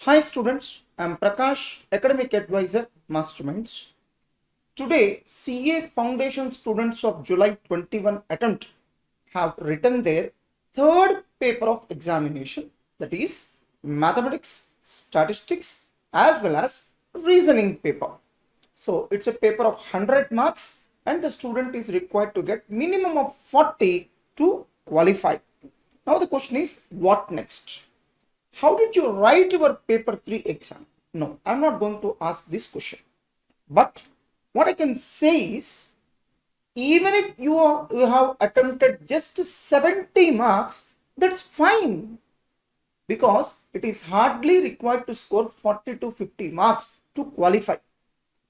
Hi students, I am Prakash, Academic Advisor, Masterminds. Today, CA Foundation students of July 21 attempt have written their third paper of examination, that is mathematics, statistics as well as reasoning paper. So it's a paper of 100 marks and the student is required to get minimum of 40 to qualify. Now the question is, what next? How did you write your paper 3 exam? No, I'm not going to ask this question. But what I can say is, even if you have attempted just 70 marks, that's fine. Because it is hardly required to score 40 to 50 marks to qualify.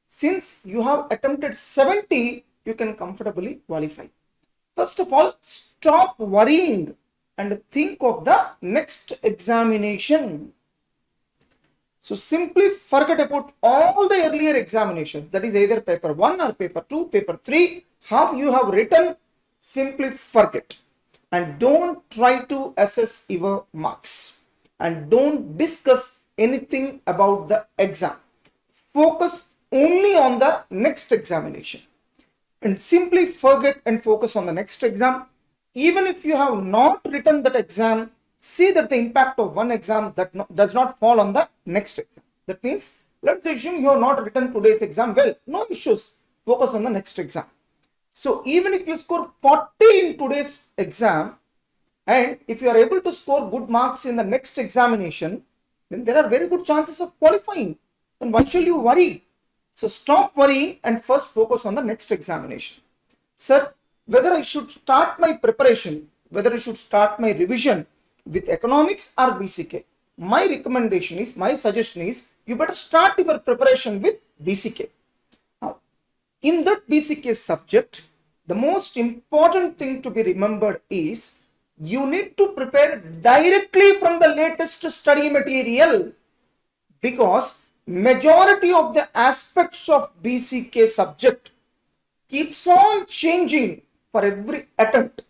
Since you have attempted 70, you can comfortably qualify. First of all, stop worrying and think of the next examination. So simply forget about all the earlier examinations, that is either paper 1 or paper 2, paper 3, how you have written, simply forget. And don't try to assess your marks. And don't discuss anything about the exam. Focus only on the next examination. And simply forget and focus on the next exam. Even if you have not written that exam, see that the impact of one exam does not fall on the next exam. That means, let's assume you have not written today's exam well. No issues. Focus on the next exam. So even if you score 40 in today's exam, and if you are able to score good marks in the next examination, then there are very good chances of qualifying. And why should you worry? So stop worrying and first focus on the next examination. Sir, whether I should start my preparation, whether I should start my revision with economics or BCK, my recommendation is, my suggestion is, you better start your preparation with BCK. Now, in that BCK subject, the most important thing to be remembered is, you need to prepare directly from the latest study material, because majority of the aspects of BCK subject keeps on changing for every attempt.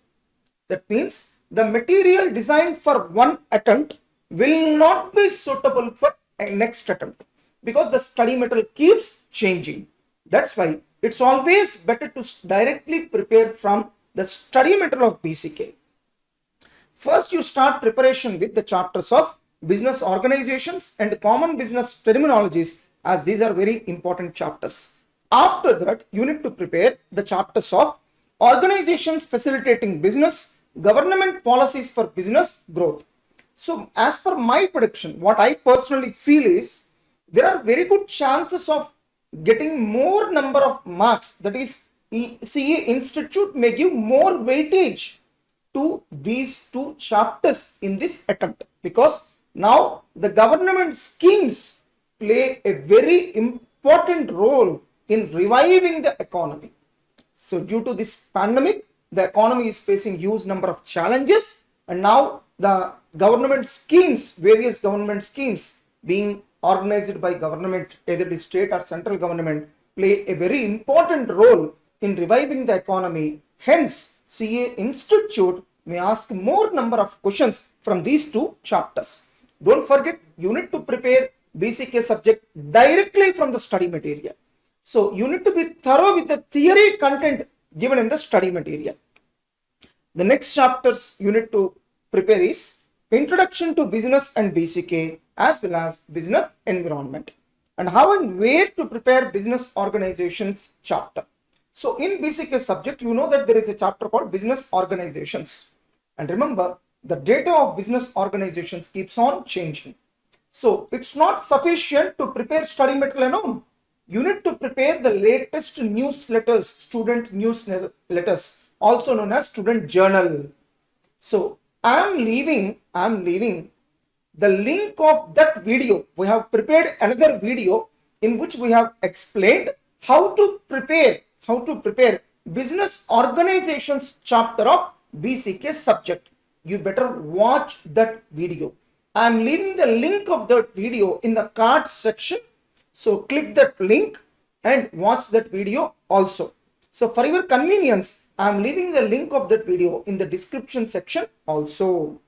That means the material designed for one attempt will not be suitable for a next attempt, because the study material keeps changing. That's why it's always better to directly prepare from the study material of BCK. First, you start preparation with the chapters of business organizations and common business terminologies, as these are very important chapters. After that, you need to prepare the chapters of organizations facilitating business, government policies for business growth. So as per my prediction, what I personally feel is, there are very good chances of getting more number of marks, that is CA Institute may give more weightage to these two chapters in this attempt, because now the government schemes play a very important role in reviving the economy. So due to this pandemic, the economy is facing huge number of challenges, and now the government schemes, various government schemes being organized by government, either the state or central government, play a very important role in reviving the economy. Hence, CA Institute may ask more number of questions from these two chapters. Don't forget, you need to prepare BCK subject directly from the study material. So you need to be thorough with the theory content given in the study material. The next chapters you need to prepare is Introduction to Business and BCK, as well as Business Environment, and how and where to prepare business organizations chapter. So in BCK subject, you know that there is a chapter called Business Organizations. And remember, the data of business organizations keeps on changing. So it's not sufficient to prepare study material alone. You need to prepare the latest newsletters, student newsletters, also known as student journal. So I'm leaving the link of that video. We have prepared another video in which we have explained how to prepare business organizations chapter of BCK subject. You better watch that video. I am leaving the link of that video in the card section. So click that link and watch that video also. So for your convenience, I am leaving the link of that video in the description section also.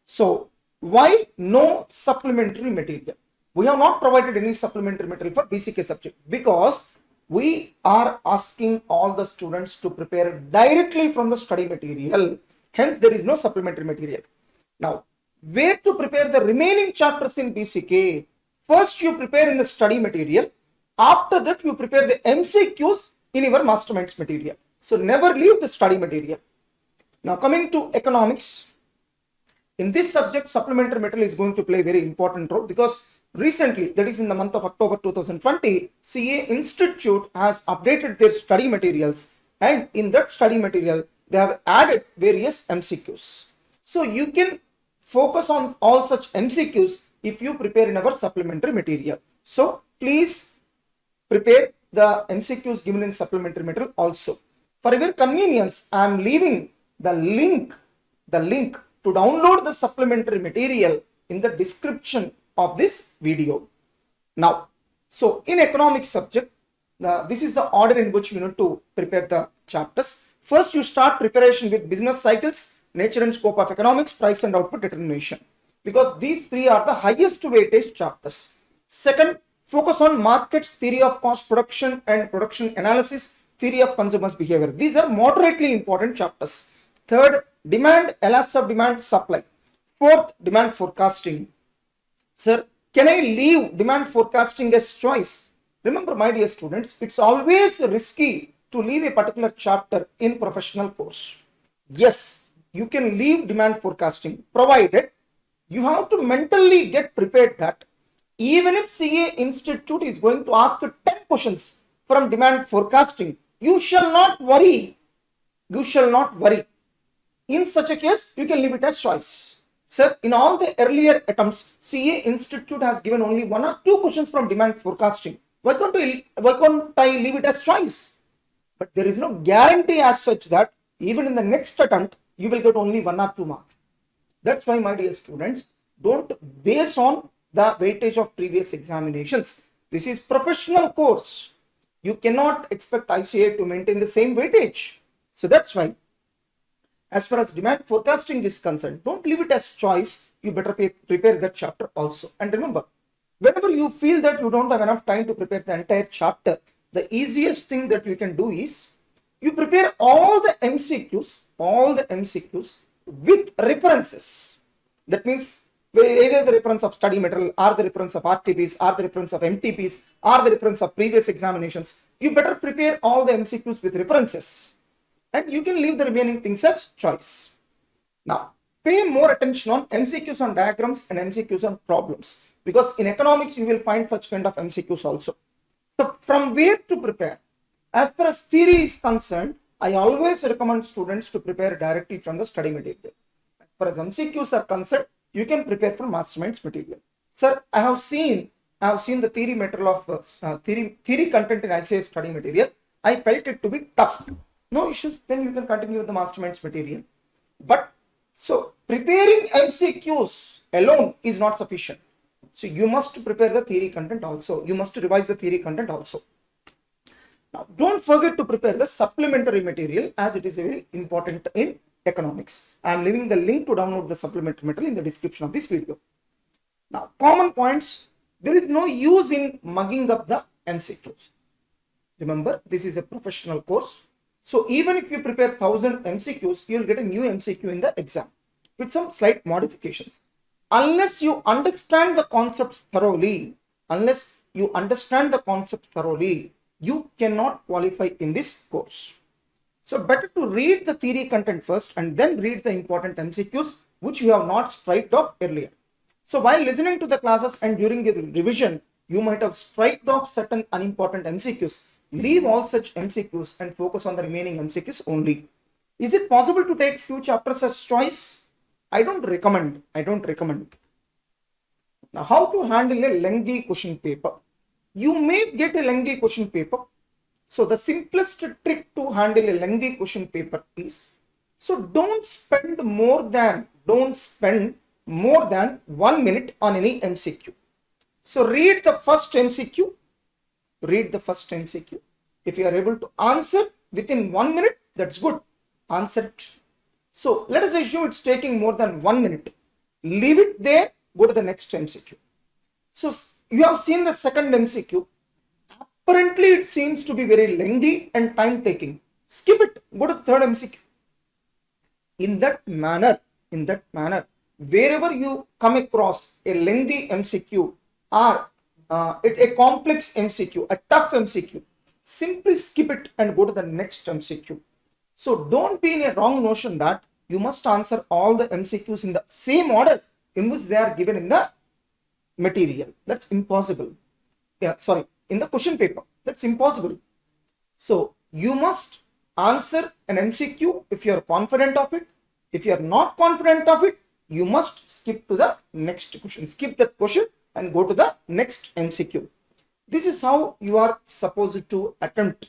So Why no supplementary material? We have not provided any supplementary material for BCK subject because we are asking all the students to prepare directly from the study material. Hence, there is no supplementary material. Now, where to prepare the remaining chapters in BCK? First, you prepare in the study material. After that, you prepare the MCQs in your masterminds material. So, never leave the study material. Now, coming to economics. In this subject, supplementary material is going to play a very important role because recently, that is in the month of October 2020, CA Institute has updated their study materials, and in that study material, they have added various MCQs. So you can focus on all such MCQs if you prepare in our supplementary material. So please prepare the MCQs given in supplementary material also. For your convenience, I am leaving the link to download the supplementary material in the description of this video. Now, so in economics subject, this is the order in which you need to prepare the chapters. First, you start preparation with business cycles, nature and scope of economics, price and output determination, because these three are the highest weightage chapters. Second, focus on markets, theory of cost production and production analysis, theory of consumers behavior. These are moderately important chapters. Third, demand, elasticity of demand, supply. Fourth, demand forecasting. Sir, can I leave demand forecasting as choice? Remember, my dear students, it's always risky to leave a particular chapter in professional course. Yes, you can leave demand forecasting, provided you have to mentally get prepared that even if CA Institute is going to ask 10 questions from demand forecasting, you shall not worry. You shall not worry. In such a case, you can leave it as choice. Sir, in all the earlier attempts, CA Institute has given only 1 or 2 questions from demand forecasting. Why can't I leave it as choice? But there is no guarantee as such that even in the next attempt, you will get only 1 or 2 marks. That's why, my dear students, don't base on the weightage of previous examinations. This is professional course. You cannot expect ICA to maintain the same weightage. So that's why, as far as demand forecasting is concerned, don't leave it as choice. You better prepare that chapter also. And remember, whenever you feel that you don't have enough time to prepare the entire chapter, the easiest thing that you can do is you prepare all the MCQs with references. That means either the reference of study material, or the reference of RTPs, or the reference of MTPs, or the reference of previous examinations. You better prepare all the MCQs with references, and you can leave the remaining things as choice. Now, pay more attention on MCQs on diagrams and MCQs on problems, because in economics you will find such kind of MCQs also. So from where to prepare? As far as theory is concerned, I always recommend students to prepare directly from the study material. As far as MCQs are concerned, you can prepare from masterminds material. Sir, I have seen the theory material of theory content in ICA study material. I felt it to be tough. No issues, then you can continue with the masterminds material. But so preparing MCQs alone is not sufficient. So you must prepare the theory content also. You must revise the theory content also. Now, don't forget to prepare the supplementary material, as it is very important in economics. I am leaving the link to download the supplementary material in the description of this video. Now, common points. There is no use in mugging up the MCQs. Remember, this is a professional course. So even if you prepare 1000 MCQs, you will get a new MCQ in the exam with some slight modifications. Unless you understand the concepts thoroughly, you cannot qualify in this course. So better to read the theory content first and then read the important MCQs which you have not striked off earlier. So while listening to the classes and during the revision, you might have striked off certain unimportant MCQs. Leave all such MCQs and focus on the remaining MCQs only. Is it possible to take few chapters as choice? I don't recommend. Now, how to handle a lengthy question paper? You may get a lengthy question paper. So the simplest trick to handle a lengthy question paper is, so don't spend more than 1 minute on any MCQ. So read the first MCQ. If you are able to answer within 1 minute, that's good. Answer it. So let us assume it's taking more than 1 minute. leave it there, go to the next MCQ. So you have seen the second MCQ. Apparently, it seems to be very lengthy and time taking. Skip it, go to the third MCQ. In that manner, wherever you come across a lengthy MCQ or a complex MCQ, a tough MCQ, simply skip it and go to the next MCQ. So don't be in a wrong notion that you must answer all the MCQs in the same order in which they are given in the material. That's impossible. In the question paper, that's impossible. So you must answer an MCQ if you are confident of it. If you are not confident of it, you must skip to the next question. Skip that question and go to the next MCQ. This is how you are supposed to attempt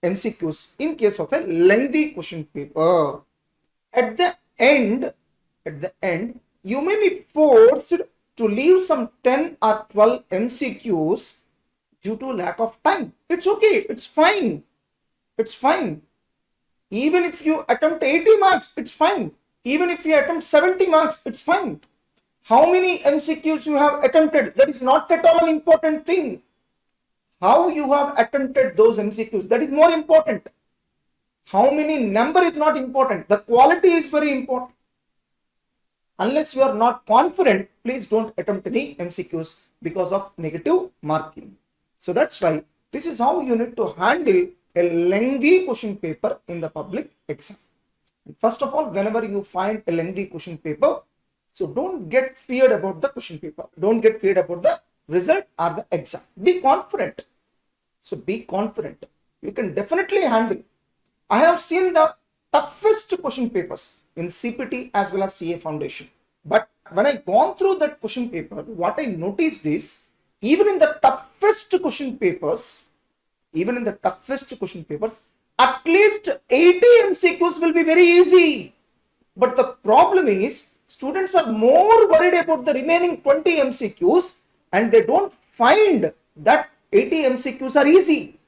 MCQs in case of a lengthy question paper. At the end, you may be forced to leave some 10 or 12 MCQs due to lack of time. It's okay. It's fine. It's fine. Even if you attempt 80 marks, it's fine. Even if you attempt 70 marks, it's fine. How many MCQs you have attempted, that is not at all an important thing. How you have attempted those MCQs, that is more important. How many number is not important. The quality is very important. Unless you are not confident, please don't attempt any MCQs because of negative marking. So that's why this is how you need to handle a lengthy question paper in the public exam. First of all, whenever you find a lengthy question paper, so don't get feared about the question paper. Don't get feared about the result or the exam. Be confident. So be confident. You can definitely handle. I have seen the toughest question papers in CPT as well as CA Foundation. But when I gone through that question paper, what I noticed is, even in the toughest question papers, at least 80 MCQs will be very easy. But the problem is, students are more worried about the remaining 20 MCQs and they don't find that 80 MCQs are easy.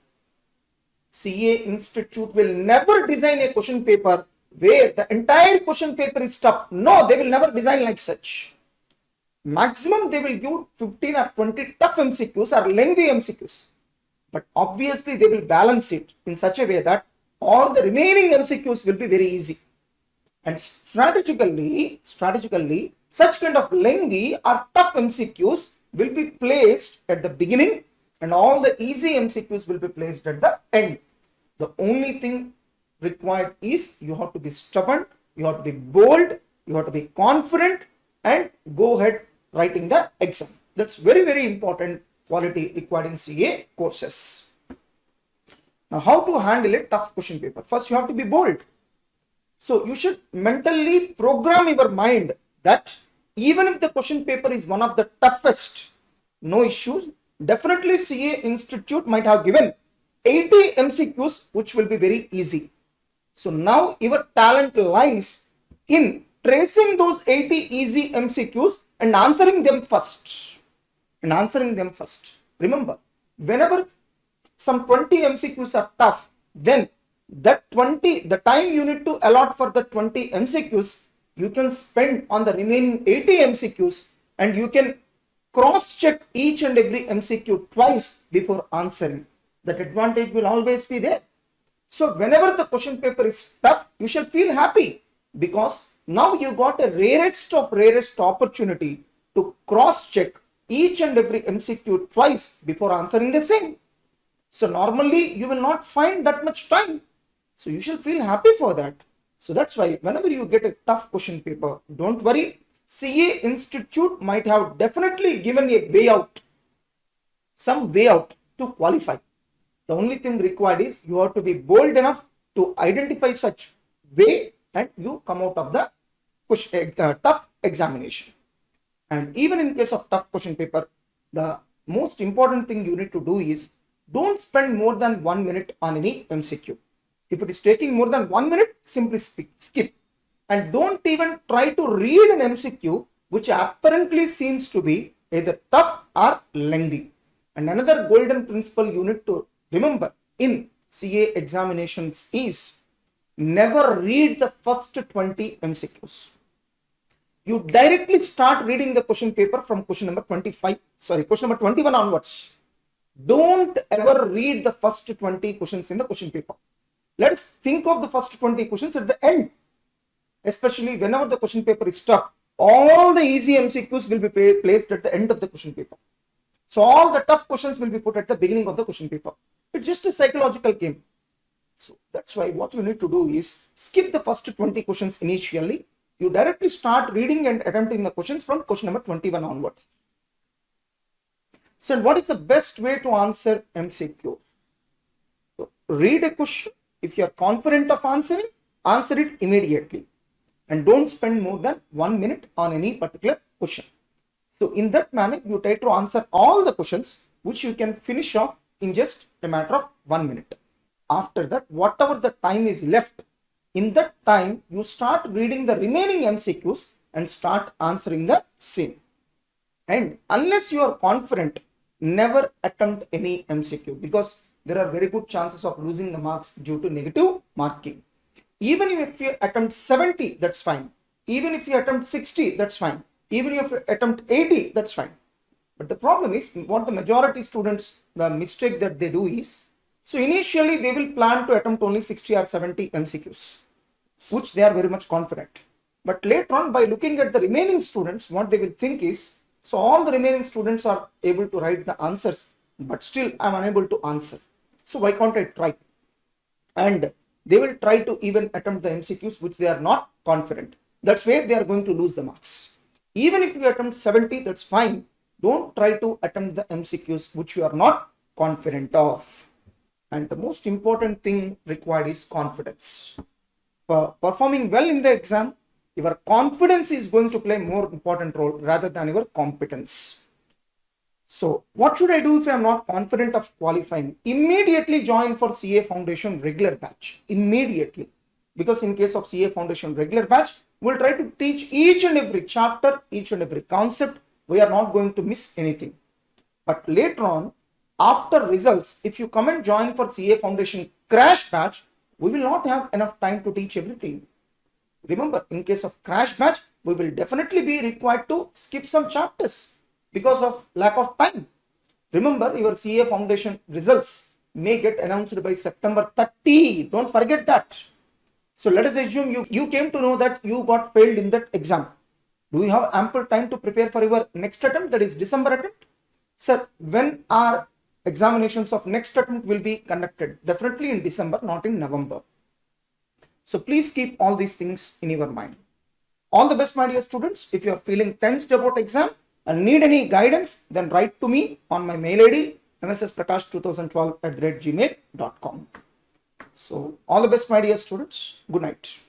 CA Institute will never design a question paper where the entire question paper is tough. No, they will never design like such. Maximum they will give 15 or 20 tough MCQs or lengthy MCQs. But obviously they will balance it in such a way that all the remaining MCQs will be very easy. And strategically, such kind of lengthy or tough MCQs will be placed at the beginning and all the easy MCQs will be placed at the end. The only thing required is you have to be stubborn, you have to be bold, you have to be confident and go ahead writing the exam. That's very, very important quality required in CA courses. Now, how to handle a tough question paper? First, you have to be bold. So, you should mentally program your mind that even if the question paper is one of the toughest, no issues. Definitely CA Institute might have given 80 MCQs which will be very easy. So now your talent lies in tracing those 80 easy MCQs and answering them first. Remember, whenever some 20 MCQs are tough, then the time you need to allot for the 20 MCQs, you can spend on the remaining 80 MCQs and you can cross-check each and every MCQ twice before answering. That advantage will always be there. So whenever the question paper is tough, you shall feel happy because now you got a rarest opportunity to cross-check each and every MCQ twice before answering the same. So normally you will not find that much time. So you shall feel happy for that. So that's why whenever you get a tough question paper, don't worry. CA Institute might have definitely given a way out, some way out to qualify. The only thing required is you have to be bold enough to identify such way and you come out of the tough examination. And even in case of tough question paper, the most important thing you need to do is don't spend more than 1 minute on any MCQ. If it is taking more than 1 minute, simply skip. And don't even try to read an MCQ which apparently seems to be either tough or lengthy. And another golden principle you need to remember in CA examinations is never read the first 20 MCQs. you directly start reading the question paper from question number 21 onwards. Don't ever read the first 20 questions in the question paper. Let's think of the first 20 questions at the end. Especially whenever the question paper is tough, all the easy MCQs will be placed at the end of the question paper. So all the tough questions will be put at the beginning of the question paper. It's just a psychological game. So that's why what you need to do is skip the first 20 questions initially. You directly start reading and attempting the questions from question number 21 onwards. So what is the best way to answer MCQs? So read a question. If you are confident of answering, answer it immediately. And don't spend more than 1 minute on any particular question. So in that manner, you try to answer all the questions which you can finish off in just a matter of 1 minute. After that, whatever the time is left, in that time, you start reading the remaining MCQs and start answering the same. And unless you are confident, never attempt any MCQ, because there are very good chances of losing the marks due to negative marking. Even if you attempt 70, that's fine. Even if you attempt 60, that's fine. Even if you attempt 80, that's fine. But the problem is, what the majority students, the mistake that they do is, so initially they will plan to attempt only 60 or 70 MCQs, which they are very much confident. But later on, by looking at the remaining students, what they will think is, so all the remaining students are able to write the answers, but still I'm unable to answer. So why can't I try? And they will try to even attempt the MCQs which they are not confident. That's where they are going to lose the marks. Even if you attempt 70, that's fine. Don't try to attempt the MCQs which you are not confident of. And the most important thing required is confidence. For performing well in the exam, your confidence is going to play more important role rather than your competence. So what should I do if I am not confident of qualifying? Immediately join for CA Foundation regular batch. Immediately. Because in case of CA Foundation regular batch, we'll try to teach each and every chapter, each and every concept. We are not going to miss anything. But later on, after results, if you come and join for CA Foundation crash batch, we will not have enough time to teach everything. Remember, in case of crash batch, we will definitely be required to skip some chapters because of lack of time. Remember, your CA Foundation results may get announced by September 30. Don't forget that. So let us assume you came to know that you got failed in that exam. Do you have ample time to prepare for your next attempt, that is December attempt? Sir, when our examinations of next attempt will be conducted? Definitely in December, not in November. So please keep all these things in your mind. All the best, my dear students. If you are feeling tensed about exam and need any guidance, then write to me on my mail ID mssprakash2012@gmail.com. So all the best, my dear students. Good night.